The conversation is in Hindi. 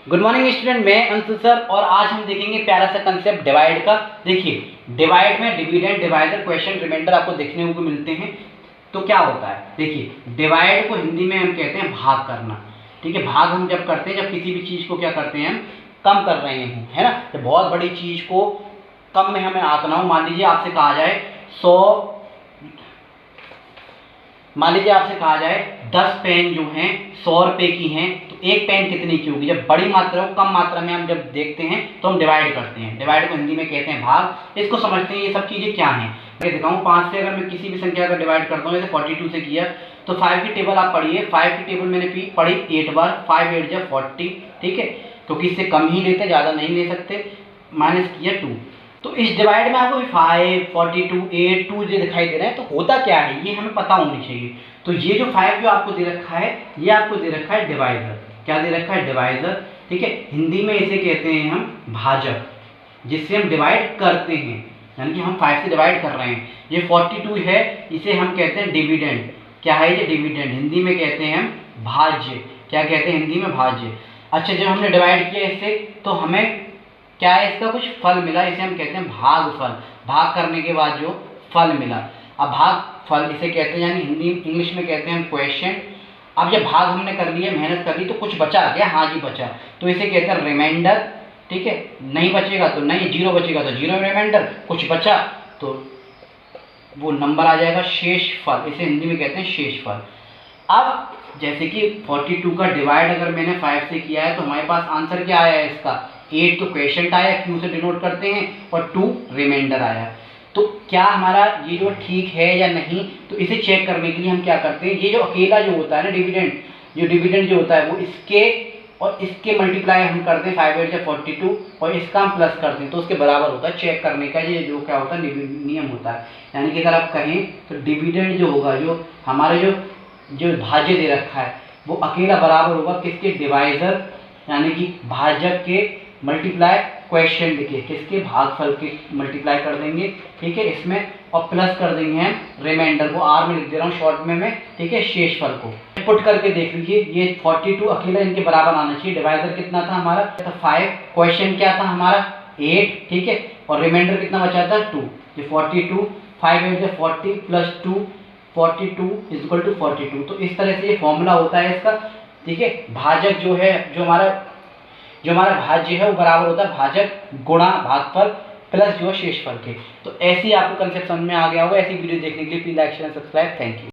गुड मॉर्निंग स्टूडेंट, मैं अंशु सर और आज हम देखेंगे प्यारा सा कंसेप्ट डिवाइड का। देखिए, डिवाइड में डिविडेंड, डिवाइडर, क्वेश्चन, रिमाइंडर आपको देखने को मिलते हैं। तो क्या होता है, देखिए डिवाइड को हिंदी में हम कहते हैं भाग करना। ठीक है, भाग हम जब करते हैं, जब किसी भी चीज़ को क्या करते हैं हम कम कर रहे हों, है ना। तो बहुत बड़ी चीज़ को कम में हमें आंकना हो, मान लीजिए आपसे कहा जाए 10 पेन जो हैं 100 रुपये की हैं, तो एक पेन कितने की होगी। जब बड़ी मात्रा को कम मात्रा में हम जब देखते हैं तो हम डिवाइड करते हैं। डिवाइड को हिंदी में कहते हैं भाग। इसको समझते हैं ये सब चीज़ें क्या हैं। मैं दिखाऊँ, 5 से अगर मैं किसी भी संख्या का डिवाइड करता हूँ, जैसे 42 से किया, तो 5 की टेबल आप पढ़िए। 5 की टेबल मैंने पढ़ी 8 बार, 5 8 जा 40। ठीक है, क्योंकि इससे कम ही लेते, ज़्यादा नहीं ले सकते। माइनस किया 2। तो इस डिवाइड में आपको 5 42 8 2 जो दिखाई दे रहे हैं, तो होता क्या है ये हमें पता होनी चाहिए। तो ये जो 5 जो आपको दे रखा है, ये आपको दे रखा है डिवाइजर। क्या दे रखा है? डिवाइजर। ठीक है, हिंदी में इसे कहते हैं हम भाजक, जिससे हम डिवाइड करते हैं, यानी कि हम 5 से डिवाइड कर रहे हैं। ये 42 है, इसे हम कहते हैं डिविडेंड। क्या है ये? डिविडेंड। हिंदी में कहते हैं हम भाज्य। क्या कहते हैं हिंदी में? भाज्य। अच्छा, जब हमने डिवाइड किया इससे, तो हमें क्या है, इसका कुछ फल मिला, इसे हम कहते हैं भागफल। भाग करने के बाद जो फल मिला, अब भागफल इसे कहते हैं, यानी हिंदी इंग्लिश में कहते हैं क्वेश्चन। अब जब भाग हमने कर लिया, मेहनत कर ली, तो कुछ बचा क्या? हाँ जी बचा, तो इसे कहते हैं रिमाइंडर। ठीक है, नहीं बचेगा तो नहीं, जीरो बचेगा तो जीरो रिमाइंडर, कुछ बचा तो वो नंबर आ जाएगा शेष फल। इसे हिंदी में कहते हैं शेष फल। अब जैसे कि 42 का डिवाइड अगर मैंने 5 से किया है, तो हमारे पास आंसर क्या आया है इसका? 8 तो क्वेश्चन आया, Q से डिनोट करते हैं, और 2 रिमाइंडर आया। तो क्या हमारा ये जो ठीक है या नहीं, तो इसे चेक करने के लिए हम क्या करते हैं, ये जो अकेला जो होता है ना डिविडेंड, जो डिविडेंड जो होता है, वो इसके और इसके मल्टीप्लाई हम करते हैं, 5 8 या 42, और इसका हम प्लस करते हैं, तो उसके बराबर होता है। चेक करने का ये जो क्या होता है, नियम होता है। यानी कि अगर आप कहें तो डिविडेंड जो होगा, जो हमारा जो भाज्य दे रखा है, वो अकेला बराबर होगा किसके? डिवाइजर, यानी कि भाजक के मल्टीप्लाई क्वेश्चन लिखे, किसके? भागफल के मल्टीप्लाई कर देंगे। ठीक है, इसमें और प्लस कर देंगे हम रिमाइंडर को, आर में लिख दे रहा हूँ शॉर्ट में मैं। ठीक है, शेषफल को पुट करके देख लीजिए, ये 42 अकेला इनके बराबर आना चाहिए। डिवाइजर कितना था हमारा? तो 5, क्वेश्चन क्या था हमारा? 8। ठीक है, और रिमाइंडर कितना बचा था? 2। ये 42, 5 8 से 40 प्लस 2, 42 इज इक्वल टू 42। तो इस तरह से ये फॉर्मूला होता है इसका। ठीक है, भाजक जो है, जो हमारा भाज्य है, वो बराबर होता है भाजक गुणा भागफल प्लस जो शेषफल के। तो ऐसी आपको कंसेप्ट समझ में आ गया होगा। ऐसी वीडियो देखने के लिए please like share subscribe. Thank you.